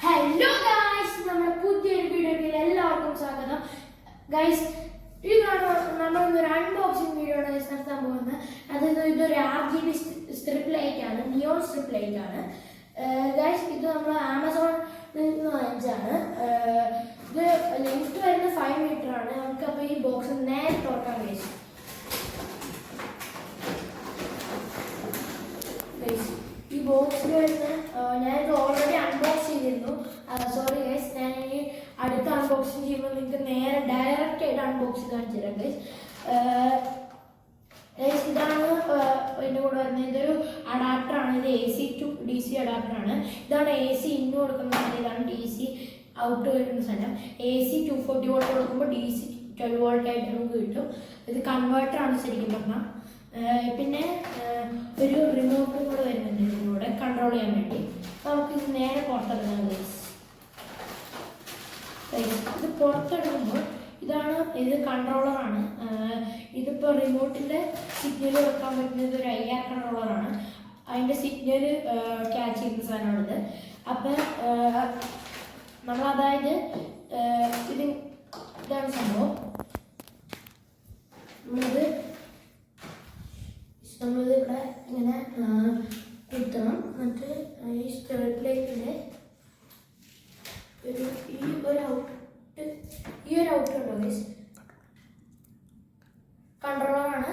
Hello guys, നമ്മുടെ പുതിയൊരു വീഡിയോയിൽ എല്ലാവർക്കും സ്വാഗതം. ഗായ്സ്, നമ്മളൊരു അൺബോക്സിംഗ് വീഡിയോ ആണ് നടത്താൻ പോകുന്നത്. അതായത് ഇതൊരു RGB സ്ട്രിപ്പ് ലൈറ്റ് ആണ്, നിയോൺ സ്ട്രിപ്പ് ലൈറ്റ് ആണ്. ഗായ്സ്, ഇത് നമ്മൾ ആമസോണിൽ നിന്ന് വാങ്ങിച്ചാണ്. ഇത് ലെങ്ത് വരുന്ന 5 മീറ്റർ ആണ്. നമുക്ക് അപ്പോൾ ഈ ബോക്സ് നേരെ തുറക്കാൻ കഴിയും. ഈ ബോക്സിൽ വരുന്ന ഞാനിത് ഓൾറെഡി അൺബോക്സ് ചെയ്തിരുന്നു. സോറി ഗൈസ്, ഞാൻ ഇനി അടുത്ത അൺബോക്സിങ് ചെയ്യുമ്പോൾ നിങ്ങൾക്ക് നേരെ ഡയറക്റ്റ് ആയിട്ട് അൺബോക്സ് കാണിച്ചു തരാം ഗൈസ്. ഇതാണ് ഇതിൻ്റെ കൂടെ വരുന്നത്. ഇതൊരു അഡാപ്റ്ററാണ്. ഇത് AC to DC അഡാപ്റ്ററാണ്. ഇതാണ് AC ഇന്ന് കൊടുക്കുന്നത്, ഇതാണ് DC ഔട്ട് വരുന്ന സാധനം. AC 240 വോൾട്ട് കൊടുക്കുമ്പോൾ DC 12 വോൾട്ട് ആയിട്ട് നമുക്ക് കിട്ടും. ഇത് കൺവേർട്ടറാണ് ശരിക്കും പറഞ്ഞാൽ. പിന്നെ ഒരു റിമോട്ടും കൂടെ വരുന്നുണ്ട് ഇതിലൂടെ കൺട്രോൾ ചെയ്യാൻ വേണ്ടി. നമുക്ക് ഇത് നേരെ പുറത്തെടുക്കാം ഗൈസ്. ഇത് പുറത്തെടുക്കുമ്പോൾ ഇത് കൺട്രോളറാണ്. ഇതിപ്പോൾ റിമോട്ടിൻ്റെ സിഗ്നൽ വെക്കാൻ പറ്റുന്നത് ഒരു IR കൺട്രോളറാണ്. അതിൻ്റെ സിഗ്നൽ ക്യാച്ച് ചെയ്യുന്ന സാധനമാണിത്. അപ്പം നമ്മളതായത് ഇതാണ് സംഭവം. നമ്മളിത് ഇവിടെ ഇങ്ങനെ കുത്തണം. എന്നിട്ട് ഈ സ്ട്രിപ്പ് ലൈറ്റിൻ്റെ ഈ ഒരു ഔട്ട് ഉണ്ടോ ഗൈസ്, കൺട്രോളറാണ്.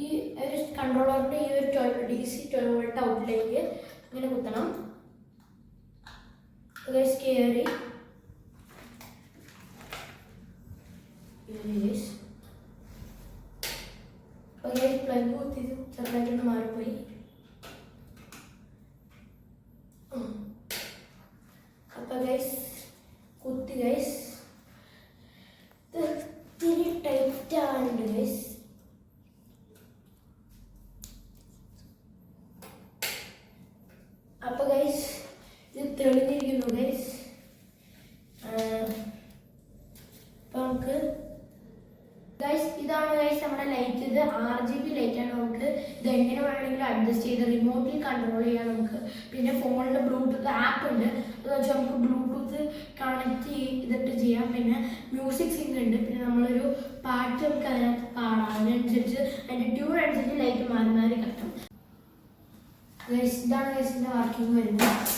ഈ ഒരു കൺട്രോളറിൻ്റെ ഈ ഒരു DC 12 വോൾട്ട് ഔട്ടിലേക്ക് ഇങ്ങനെ കുത്തണം ഗൈസ്. കയറി പ്ലഗ് കുത്തിയത് ചെറുതായിട്ടൊന്ന് മാറിപ്പോയി. അപ്പൊ ഗൈസ് കുത്തി ഗൈസ്, ഇത്തിരി ടൈറ്റ് ആവുന്നുണ്ട് ഗൈസ്. അപ്പൊ ഗൈസ് ഇത് തെളിഞ്ഞിരിക്കുന്നു ഗൈസ്. അപ്പൊ നമുക്ക് ഗൈസ്, ഇതാണ് ഗൈസ് നമ്മുടെ ലൈറ്റ്. ഇത് RGB ലൈറ്റ് ആണ്. നമുക്ക് ഇത് എങ്ങനെ വേണമെങ്കിലും അഡ്ജസ്റ്റ് ചെയ്ത് റിമോട്ടിൽ കൺട്രോൾ ചെയ്യാം നമുക്ക്. പിന്നെ ഫോണിൽ ബ്ലൂടൂത്ത് ആപ്പ് ഉണ്ട്, അത് വെച്ച് നമുക്ക് ബ്ലൂടൂത്ത് കണക്ട് ചെയ്തിട്ട് ചെയ്യാം. പിന്നെ മ്യൂസിക് സിങ്ക് ഉണ്ട്. പിന്നെ നമ്മളൊരു പാട്ട് നമുക്ക് അതിനകത്ത് പാടാം. അതിനനുസരിച്ച് അതിൻ്റെ ട്യൂൺ അനുസരിച്ച് ലൈറ്റ് മാറി മാറി കത്തും ഗൈസ്. ഇതാണ് ഗൈസിൻ്റെ വർക്കിംഗ് വരുന്നത്.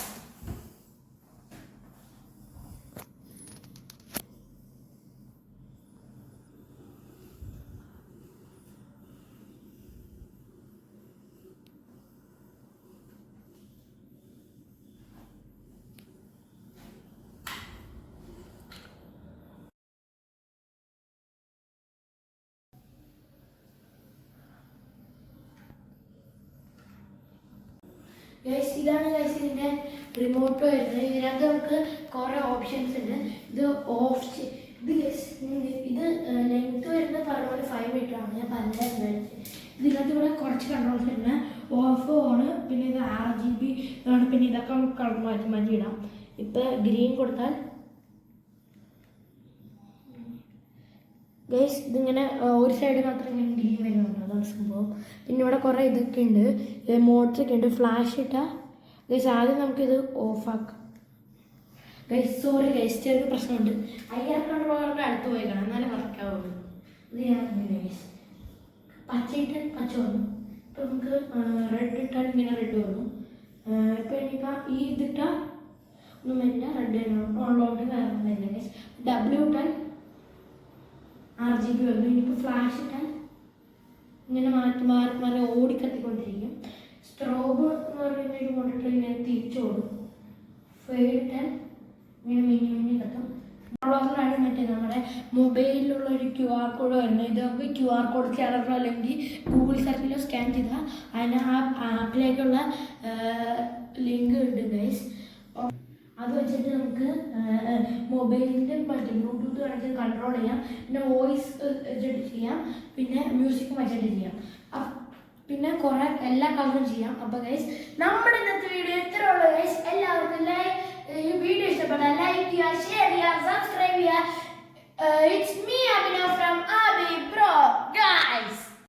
ഗൈസ്, ഇതാണ് ഗൈസ് ഇതിൻ്റെ റിമോട്ട് വരുന്നത്. ഇതിനകത്ത് നമുക്ക് കുറേ ഓപ്ഷൻസ് ഉണ്ട്. ഇത് ഓഫ് ഇത് ഗൈസ്, ഇത് ലെങ്ത് വരുന്നത് പറഞ്ഞ 5 മീറ്റർ ആണ്. ഞാൻ പറഞ്ഞായിരുന്നു. ഇതിനകത്ത് ഇവിടെ കുറച്ച് കൺട്രോൾസ് ഉണ്ട്. ഓഫ് ഓണ്, പിന്നെ ഇത് RGB ആണ്. പിന്നെ ഇതൊക്കെ നമുക്ക് മാറ്റി മാറ്റി ഇടാം. ഇപ്പം ഗ്രീൻ കൊടുത്താൽ ഗൈസ് ഇതിങ്ങനെ ഒരു സൈഡ് മാത്രം ഇങ്ങനെ ഗ്രീൻ വരുന്നുണ്ട്. അതാണ് സംഭവം. പിന്നെ ഇവിടെ കുറേ ഇതൊക്കെ ഉണ്ട്, മോഡ്സൊക്കെ ഉണ്ട്. ഫ്ലാഷ് ഇട്ടാൽ ഗൈസ് ആദ്യം നമുക്കിത് ഓഫാക്കാം ഗൈസ്. സോറി ഗൈസ്, ചെറിയ പ്രശ്നമുണ്ട്. IR കൺട്രോളറിൻ്റെ അടുത്ത് പോയി കാണാം, എന്നാലും വർക്കാവുള്ളൂ. ഇത് ഞാൻ ഗൈസ് പച്ചയിട്ട് പച്ച വന്നു. ഇപ്പം നമുക്ക് റെഡ് ഇട്ടാൽ ഇങ്ങനെ റെഡ് വന്നു. ഇപ്പം ഇനിയിപ്പോൾ ഈ ഇതിട്ടാൽ ഒന്നും വരില്ല, റെഡ് ഉള്ളതുകൊണ്ട് വേറെ വരില്ല ഗൈസ്. W ഇട്ടാൽ RGB വന്നു. ഇനിയിപ്പോൾ ഫ്ലാഷ് ഇട്ടാൽ ഇങ്ങനെ മാറ്റി മാറി മാറി ഓടിക്കത്തിക്കൊണ്ടിരിക്കും. സ്ട്രോബ് എന്ന് പറയുന്നൊരു കൊണ്ടിട്ട് ഇങ്ങനെ തിരിച്ചോടും. ഫെയ്ഡ് ഇട്ടാൽ ഇങ്ങനെ മിനി മിനി കത്തും. കൺട്രോളറിലാണ് മറ്റേ നമ്മുടെ മൊബൈലിലുള്ള ഒരു QR കോഡ് വരുന്നത്. ഇത് നമുക്ക് QR കോഡ് സ്കാനറിലോ അല്ലെങ്കിൽ ഗൂഗിൾ സെർച്ചിലോ സ്കാൻ ചെയ്താൽ അതിന് ആ ആപ്പിലേക്കുള്ള ലിങ്ക് ഉണ്ട് ഗൈസ്. അത് വെച്ചിട്ട് നമുക്ക് മൊബൈലിൻ്റെ മറ്റേ ബ്ലൂടൂത്ത് കണക്ട് കൺട്രോൾ ചെയ്യാം. പിന്നെ വോയിസ് വെച്ചിട്ട് ചെയ്യാം. പിന്നെ മ്യൂസിക് വെച്ചിട്ട് ചെയ്യാം. പിന്നെ കുറേ എല്ലാ കളറും ചെയ്യാം. അപ്പോൾ ഗൈസ്, നമ്മുടെ ഇന്നത്തെ വീഡിയോ എത്ര ഉള്ളൂ ഗൈസ്. എല്ലാവർക്കും ഈ വീഡിയോ ഇഷ്ടപ്പെട്ടാൽ ലൈക്ക് ചെയ്യുക, ഷെയർ ചെയ്യുക, സബ്സ്ക്രൈബ് ചെയ്യുക. It's me Abhinav from Abi Pro guys.